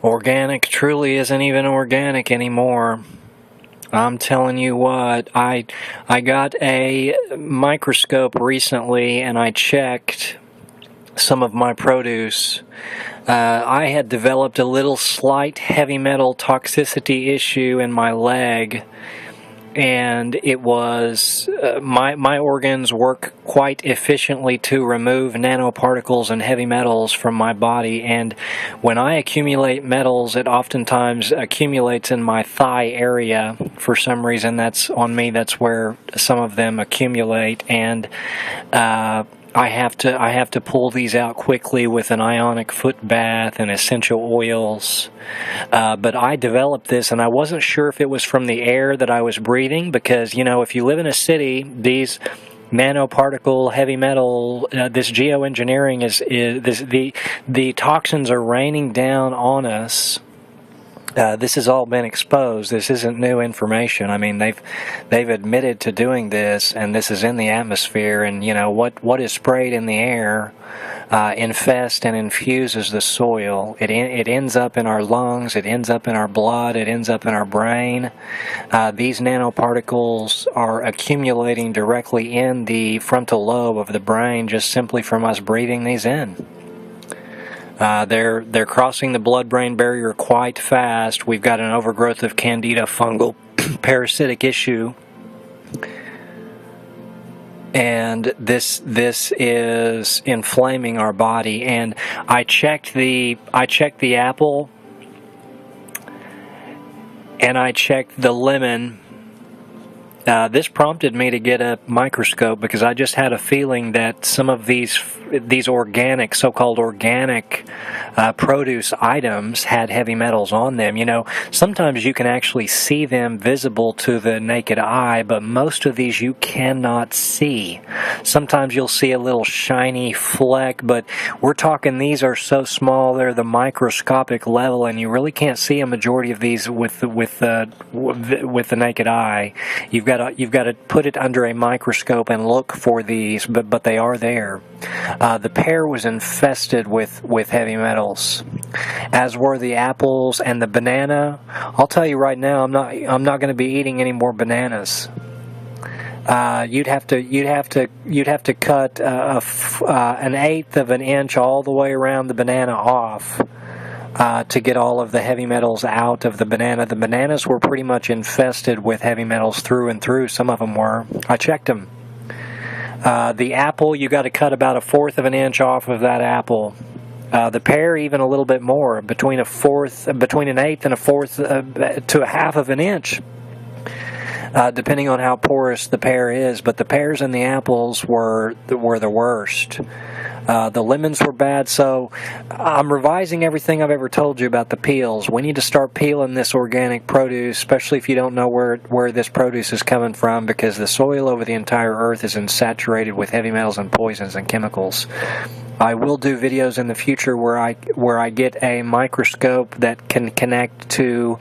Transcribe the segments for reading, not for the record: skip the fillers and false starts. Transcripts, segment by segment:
Organic truly isn't even organic anymore. I'm telling you what, I got a microscope recently and I checked some of my produce. I had developed a little slight heavy metal toxicity issue in my leg, and it was my organs work quite efficiently to remove nanoparticles and heavy metals from my body, and when I accumulate metals, it oftentimes accumulates in my thigh area. For some reason, that's on me, that's where some of them accumulate, and I have to pull these out quickly with an ionic foot bath and essential oils. But I developed this, and I wasn't sure if it was from the air that I was breathing, because, you know, if you live in a city, these nanoparticle heavy metal, this geoengineering the toxins are raining down on us. This has all been exposed. This isn't new information. I mean, they've admitted to doing this, and this is in the atmosphere. And you know what is sprayed in the air infests and infuses the soil. It ends up in our lungs. It ends up in our blood. It ends up in our brain. These nanoparticles are accumulating directly in the frontal lobe of the brain, just simply from us breathing these in. They're crossing the blood-brain barrier quite fast. We've got an overgrowth of candida fungal parasitic issue, and this is inflaming our body. And I checked the apple, and I checked the lemon. This prompted me to get a microscope, because I just had a feeling that some of these organic, so-called organic produce items had heavy metals on them. You know, sometimes you can actually see them visible to the naked eye, but most of these you cannot see. Sometimes you'll see a little shiny fleck, but we're talking these are so small, they're the microscopic level, and you really can't see a majority of these with the naked eye. You've got to put it under a microscope and look for these, but they are there. The pear was infested with heavy metals, as were the apples and the banana. I'll tell you right now, I'm not going to be eating any more bananas. You'd have to cut an eighth of an inch all the way around the banana off to get all of the heavy metals out of the banana. The bananas were pretty much infested with heavy metals through and through. Some of them were. I checked them. The apple, you got to cut about a fourth of an inch off of that apple. The pear, even a little bit more, between an eighth and a fourth to a half of an inch, depending on how porous the pear is. But the pears and the apples were the worst. The lemons were bad, so I'm revising everything I've ever told you about the peels. We need to start peeling this organic produce, especially if you don't know where this produce is coming from, because the soil over the entire earth is saturated with heavy metals and poisons and chemicals. I will do videos in the future where I get a microscope that can connect to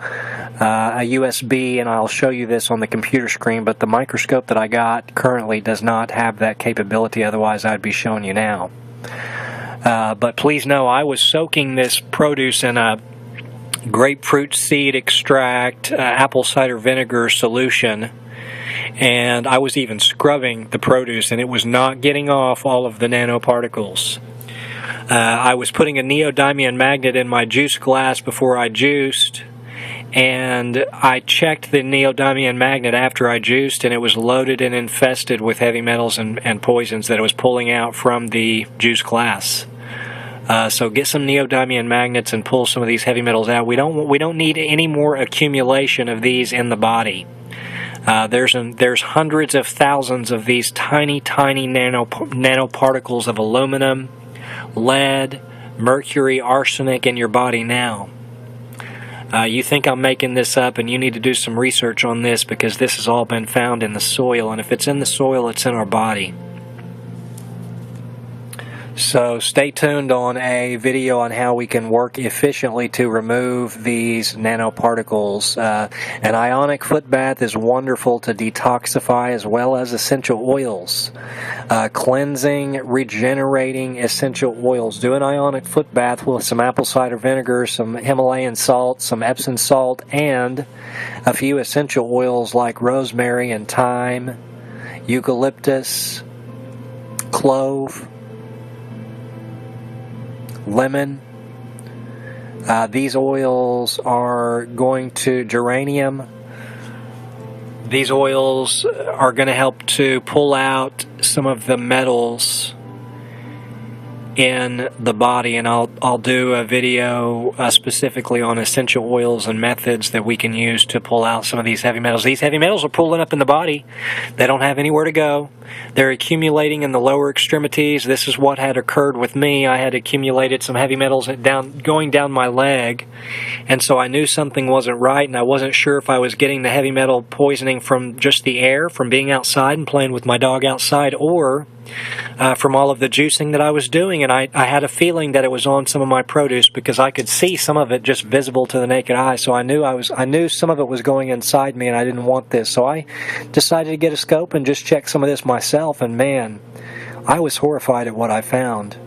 a USB, and I'll show you this on the computer screen, but the microscope that I got currently does not have that capability, otherwise I'd be showing you now. But please know, I was soaking this produce in a grapefruit seed extract, apple cider vinegar solution, and I was even scrubbing the produce, and it was not getting off all of the nanoparticles. I was putting a neodymium magnet in my juice glass before I juiced, and I checked the neodymium magnet after I juiced, and it was loaded and infested with heavy metals and poisons that it was pulling out from the juice glass. So get some neodymium magnets and pull some of these heavy metals out. We don't need any more accumulation of these in the body. There's hundreds of thousands of these tiny nanoparticles of aluminum, lead, mercury, arsenic in your body now. You think I'm making this up, and you need to do some research on this, because this has all been found in the soil, and if it's in the soil, it's in our body. So stay tuned on a video on how we can work efficiently to remove these nanoparticles. An ionic foot bath is wonderful to detoxify, as well as essential oils. Cleansing, regenerating essential oils. Do an ionic foot bath with some apple cider vinegar, some Himalayan salt, some Epsom salt, and a few essential oils like rosemary and thyme, eucalyptus, clove, lemon. These oils are going to geranium. These oils are going to help to pull out some of the metals in the body, and I'll do a video specifically on essential oils and methods that we can use to pull out some of these heavy metals. These heavy metals are pulling up in the body. They don't have anywhere to go. They're accumulating in the lower extremities. This is what had occurred with me. I had accumulated some heavy metals going down my leg, and so I knew something wasn't right, and I wasn't sure if I was getting the heavy metal poisoning from just the air, from being outside and playing with my dog outside, or from all of the juicing that I was doing. And I had a feeling that it was on some of my produce because I could see some of it just visible to the naked eye. So I knew some of it was going inside me, and I didn't want this. So I decided to get a scope and just check some of this myself, and man, I was horrified at what I found.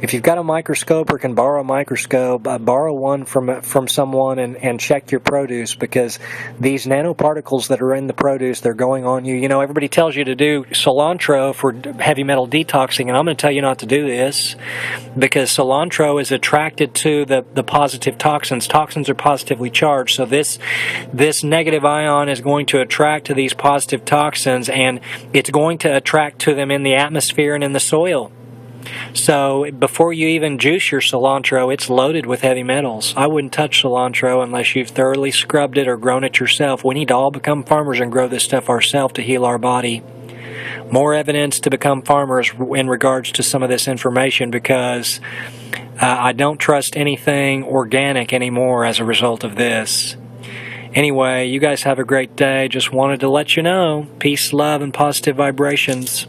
If you've got a microscope or can borrow a microscope, borrow one from someone and check your produce, because these nanoparticles that are in the produce, they're going on you. You know, everybody tells you to do cilantro for heavy metal detoxing, and I'm going to tell you not to do this, because cilantro is attracted to the positive toxins. Toxins are positively charged, so this negative ion is going to attract to these positive toxins, and it's going to attract to them in the atmosphere and in the soil. So before you even juice your cilantro, it's loaded with heavy metals. I wouldn't touch cilantro unless you've thoroughly scrubbed it or grown it yourself. We need to all become farmers and grow this stuff ourselves to heal our body. More evidence to become farmers in regards to some of this information, because I don't trust anything organic anymore as a result of this. Anyway, you guys have a great day. Just wanted to let you know. Peace, love, and positive vibrations.